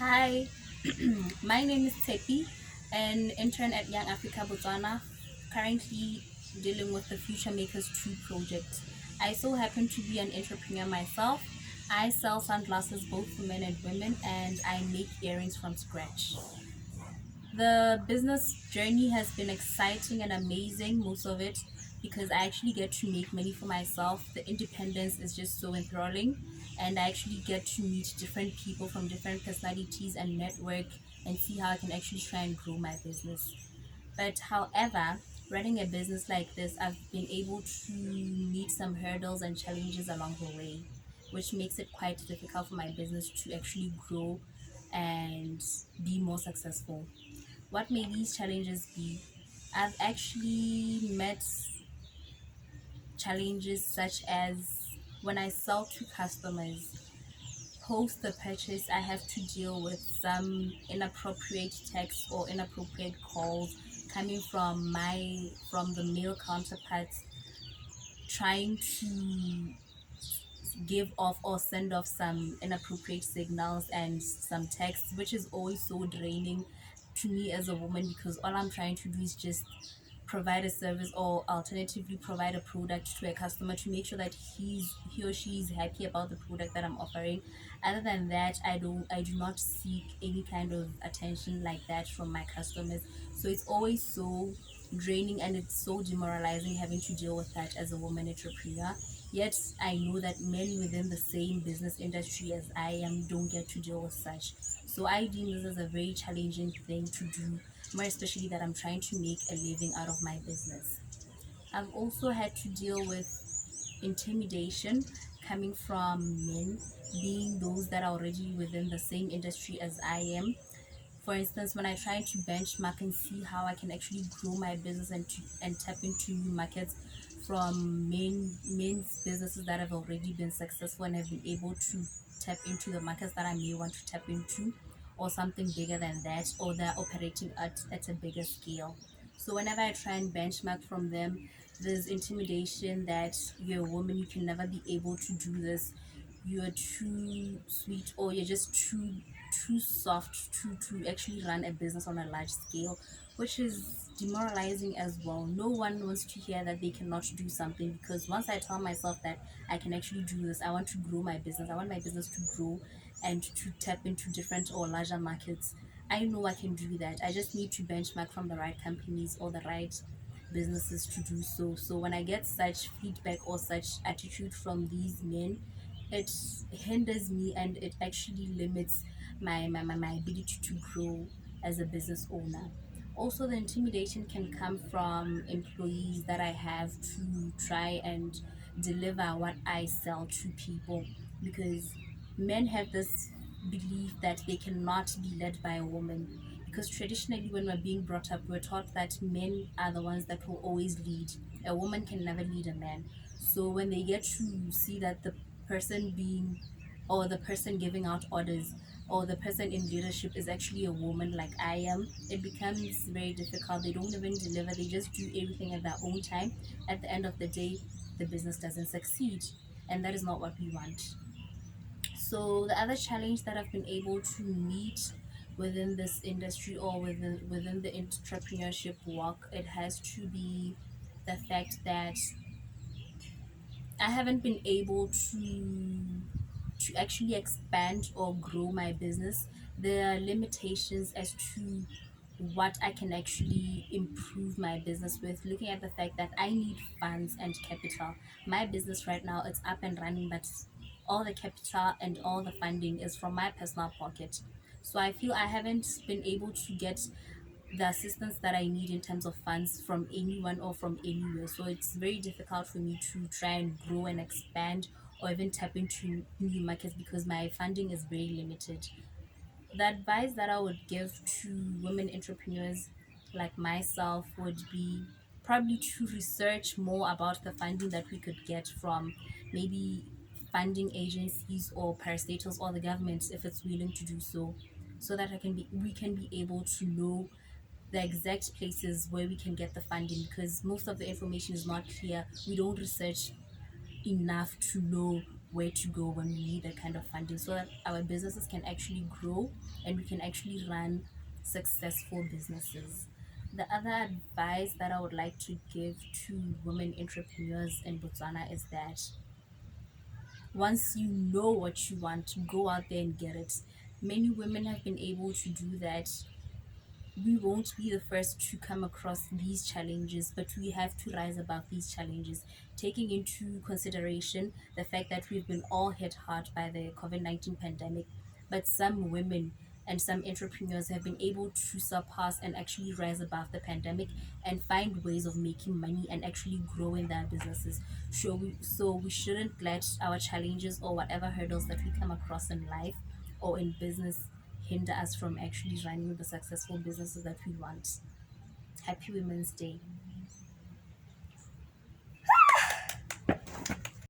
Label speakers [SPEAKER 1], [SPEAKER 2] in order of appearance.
[SPEAKER 1] Hi, my name is Tepi, an intern at Young Africa Botswana, currently dealing with the Future Makers 2 project. I so happen to be an entrepreneur myself. I sell sunglasses both for men and women, and I make earrings from scratch. The business journey has been exciting and amazing, most of it, because I actually get to make money for myself. The independence is just so enthralling, and I actually get to meet different people from different personalities and network and see how I can actually try and grow my business. But however, running a business like this, I've been able to meet some hurdles and challenges along the way, which makes it quite difficult for my business to actually grow and be more successful. What may these challenges be? I've actually met challenges such as when I sell to customers, post the purchase, I have to deal with some inappropriate texts or inappropriate calls coming from the male counterparts trying to give off or send off some inappropriate signals and some texts, which is always so draining to me as a woman because all I'm trying to do is just provide a service or alternatively provide a product to a customer to make sure that he or she is happy about the product that I'm offering. Other than that, I do not seek any kind of attention like that from my customers. So it's always so draining and it's so demoralizing having to deal with that as a woman entrepreneur. Yet I know that men within the same business industry as I am don't get to deal with such. So I deem this as a very challenging thing to do, more especially that I'm trying to make a living out of my business. I've also had to deal with intimidation coming from men, being those that are already within the same industry as I am. For instance, when I try to benchmark and see how I can actually grow my business and tap into new markets from men's businesses that have already been successful and have been able to tap into the markets that I may want to tap into, or something bigger than that, or they're operating at a bigger scale. So whenever I try and benchmark from them, there's intimidation that you're a woman, you can never be able to do this, you're too sweet, or you're just too soft to actually run a business on a large scale, which is demoralizing as well. No one wants to hear that they cannot do something, because once I tell myself that I can actually do this, I want to grow my business, I want my business to grow and to tap into different or larger markets. I know I can do that. I just need to benchmark from the right companies or the right businesses to do so. So when I get such feedback or such attitude from these men, it hinders me and it actually limits my ability to grow as a business owner. Also, the intimidation can come from employees that I have to try and deliver what I sell to people, because men have this belief that they cannot be led by a woman, because traditionally when we're being brought up we're taught that men are the ones that will always lead. A woman can never lead a man. So when they get to see that the person being or the person giving out orders or the person in leadership is actually a woman like I am, it becomes very difficult. They don't even deliver, they just do everything at their own time. At the end of the day, the business doesn't succeed, and that is not what we want. So the other challenge that I've been able to meet within this industry or within the entrepreneurship walk, it has to be the fact that I haven't been able to actually expand or grow my business. There are limitations as to what I can actually improve my business with, looking at the fact that I need funds and capital. My business right now, it's up and running, but all the capital and all the funding is from my personal pocket. So I feel I haven't been able to get the assistance that I need in terms of funds from anyone or from anywhere. So it's very difficult for me to try and grow and expand or even tap into new markets because my funding is very limited. The advice that I would give to women entrepreneurs like myself would be probably to research more about the funding that we could get from maybe funding agencies or parastatals or the government if it's willing to do so, so that we can be able to know the exact places where we can get the funding, because most of the information is not clear. We don't research enough to know where to go when we need that kind of funding, so that our businesses can actually grow and we can actually run successful businesses. The other advice that I would like to give to women entrepreneurs in Botswana is that once you know what you want, go out there and get it. Many women have been able to do that. We won't be the first to come across these challenges, but we have to rise above these challenges, taking into consideration the fact that we've been all hit hard by the COVID-19 pandemic. But some women and some entrepreneurs have been able to surpass and actually rise above the pandemic and find ways of making money and actually growing their businesses. So we shouldn't let our challenges or whatever hurdles that we come across in life or in business hinder us from actually running the successful businesses that we want. Happy Women's Day.